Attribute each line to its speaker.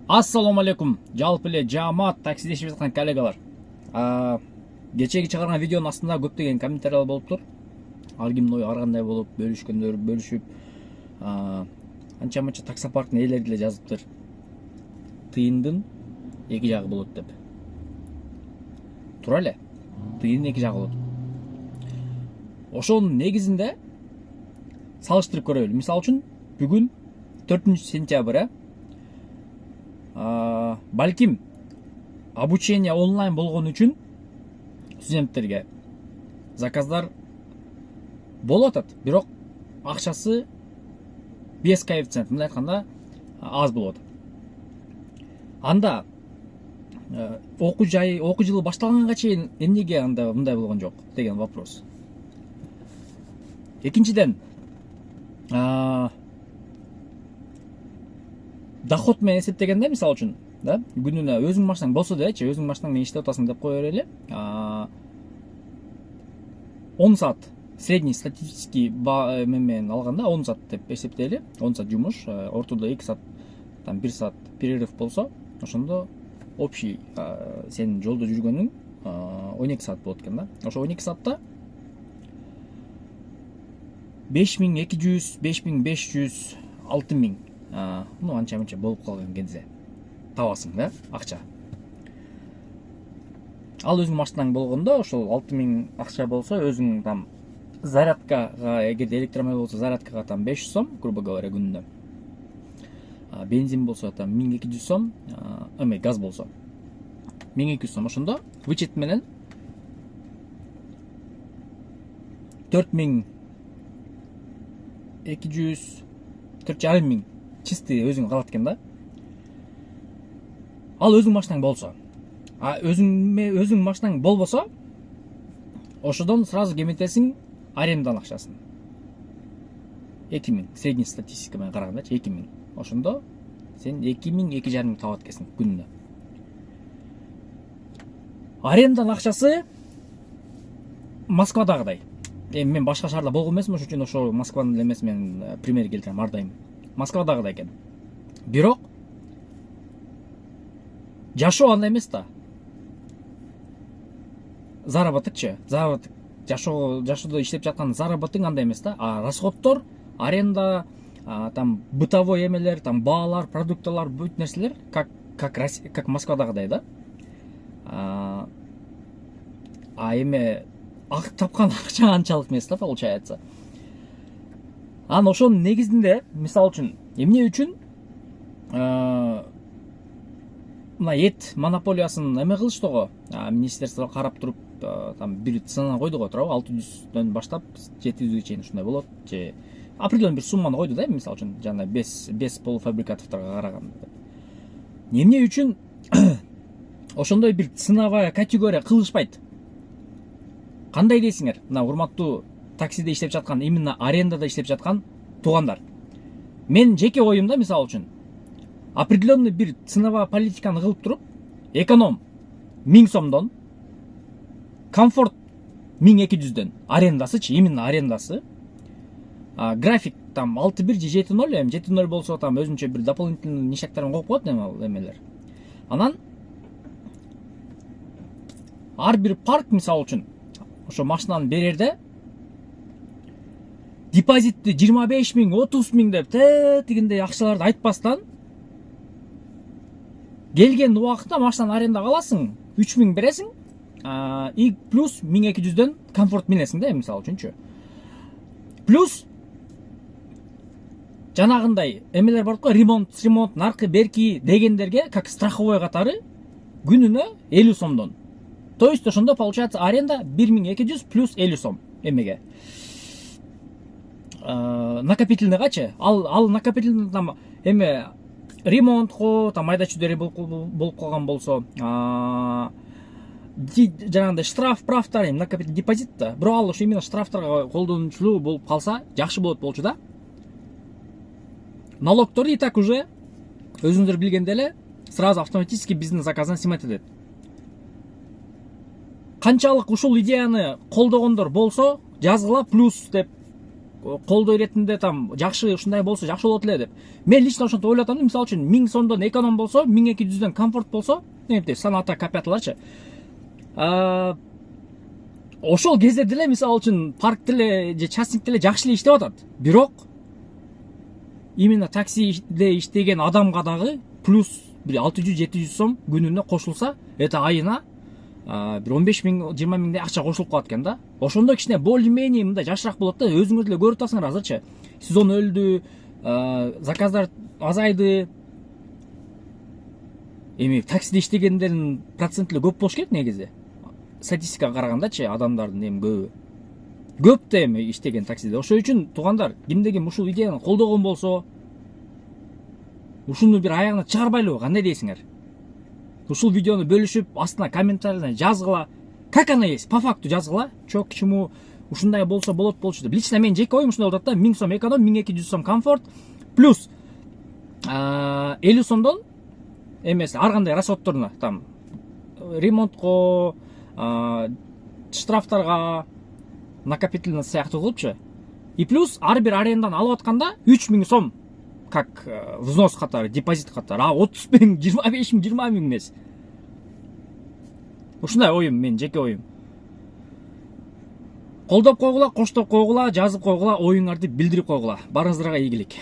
Speaker 1: Ассаламу алейкум. Жалпы эле жамаат таксидешип жаткан коллегалар. Кечеги чыгарган видеонун астында көптөгөн комментариялар болуптур. Ар кимдин ою ар кандай болуп, бөлүшүп, анча-мынча таксопарктын ээлери деле жазыптыр. Тыйындын эки жагы болот деп. Тура эле. Тыйындын эки жагы болот. Ошонун негизинде салыштырып көрөлү. Мисалы үчүн бүгүн 4-сентябрь балким обучение онлайн болгон үчүн студенттерге заказдар болуп атат, бирок акчасы без коэффициент, мындай айтканда аз болуп атат. Анда окуу жылы башталганга чейин эмнеге анда мындай болгон жок деген вопрос. Экинчиден, доход менен эсептегенде, мисалы үчүн, да, күнүнө өзүң машинаң болсо дечи, өзүң машинаң менен иштеп атасың деп кое берели. 10 саат средний статистический менен алганда 10 саат деп эсептейли. 10 саат жумуш, ортодо 2 саат, 1 саат перерыв болсо, ошондо общий сенин жолдо жүргөнүң 12 саат болот экен да. Ошо 12 саатта 5200, 5500, 6000 анча-мынча болуп калган кезде табасың да акча. Ал өзүң машинаң болгондо ошол 6000 акча болсо, өзүң там зарядкага, эгерде электромобиль болсо, зарядкага там 500 сом, грубо говоря, күнүнө. Бензин болсо там 1200 сом, газ болсо 1200 сом. Ошондо вычет менен 4200, 4500 чистый өзүң калат экен да. Ал өзүң машинаң болсо. Өзүң машинаң болбосо, ошодон сразу кеметесиң аренданын акчасын. 2000, средний статистика менен караганда 2000. Ошондо сен 2000-2500 табат экенсиң күнүнө. Аренданын акчасы Москвадагыдай. Мен башка шаарда болгон эмесмин, ошон үчүн ошо Москванын эмеси менен пример келтирем ар дайым. Москвадагыдай экен. Бирок жашоо андай эмес да. Заработокчу, жашоодо иштеп жаткан заработың андай эмес да. Расходтор, аренда, там бытовой эмелер, там баалар, продукталар, бүт нерселер как Москвадагыдай да. Эме тапкан акча анчалык эмес да, получается. Анан ошонун негизинде, мисалы үчүн, эмне үчүн мына эт монополиясын эме кылышты го, министерство карап туруп, там бир цена койду го, туурабы? 600дөн баштап 700ге чейин ушундай болот, же определенный бир сумманы койду да, мисалы үчүн, жана без полуфабрикатовторго караганда. Эмне үчүн ошондой бир ценовая категория кылышпайт? Кандай дейсиңер, мына урматтуу таксиде иштеп жаткан, именно арендада иштеп жаткан туугандар. Мен жеке оюмда, мисалы үчүн, определенный бир ценовая политиканы кылып туруп, эконом 1000 сомдон, комфорт 1200дөн, арендасычы, именно арендасы, график там 6-1 же 7-0, 7-0 болсо там өзүнчө бир дополнительный ништяктарын коюп коет эмелер. Анан ар бир парк, мисалы үчүн, ошо машинаны берерде депозитти 25 000, 30 000 деп тигиндей акчаларды айтпастан келген убакытта машинаны арендага аласың, 3000 бересиң, и плюс 1200дөн комфорт минесиң да, мисалы үчүнчү. Плюс жанагындай эмелер бар го, ремонт, наркы берки дегендерге как страховой катары күнүнө 50 сомдон. То есть ошондо получается аренда 1200 плюс 50 сом эмеге. Накопительныйгачы, ал накопительный там эме ремонтко, там айда чүдери болуп калган болсо, жанагындай штрафтар, накопительный депозит да. Бирок ал ошо именно штрафтарга колдонучулуу болуп калса, жакшы болчу да. Налогтор и так уже өзүңүздөр билгенде эле сразу автоматически биздин заказдан снимать этет. Канчалык ушул идеяны колдогондор болсо, жазгыла плюс деп колдоо иретинде там жакшы ушундай болсо жакшы болот эле деп. Мен лично ошентип ойлоп атам. Мисалы үчүн 1000 сомдон эконом болсо, 1200дөн комфорт болсо, эмтип саната капяталарчы. Ошол кезде деле мисалы үчүн парк деле же частник деле жакшы эле иштеп атат. Бирок именно таксиде иштеген адамга дагы плюс бир 600-700 сом күнүнө кошулса, это айына бир 15 000, 20 000 акча кошулуп калат экен да. Ошондо кичине более-менее мындай жакшыраак болот да. Өзүңүз деле көрүп атасыңар азырчы. Сезон өлдү, заказдар азайды. Эми таксиде иштегендердин проценти эле көп болуш керек негизи. Статистикага карагандачы адамдардын эми көбү. Көп да эми иштеген таксиде. Ошол үчүн туугандар, кимде ким ушул идеяны колдогон болсо, ушуну бир аягына чыгарбайлыбы, кандай дейсиңер? Ушул видеону бөлүшүп, астына комментарийне жазгыла. Как оно есть? По факту жазгыла. Чо к чему ушундай болсо болчу деп. Лично мен жеке оюм ушундай болот да. 1000 сом эконом, 1200 сом комфорт плюс 50 сомдон эмес ар кандай расходторуна, там ремонтко, штрафтарга, накопительный сыяктуу кылыпчы. И плюс ар бир аренданы алып атканда 3000 сом как взнос катары, депозит катары. 30 000, 25 000, 20 000 эмес. Ушундай оюм, мен жеке оюм. Колдоп койгула, коштоп койгула, жазып койгула, оюңарды билдирип койгула. Барыңыздарга ийгилик.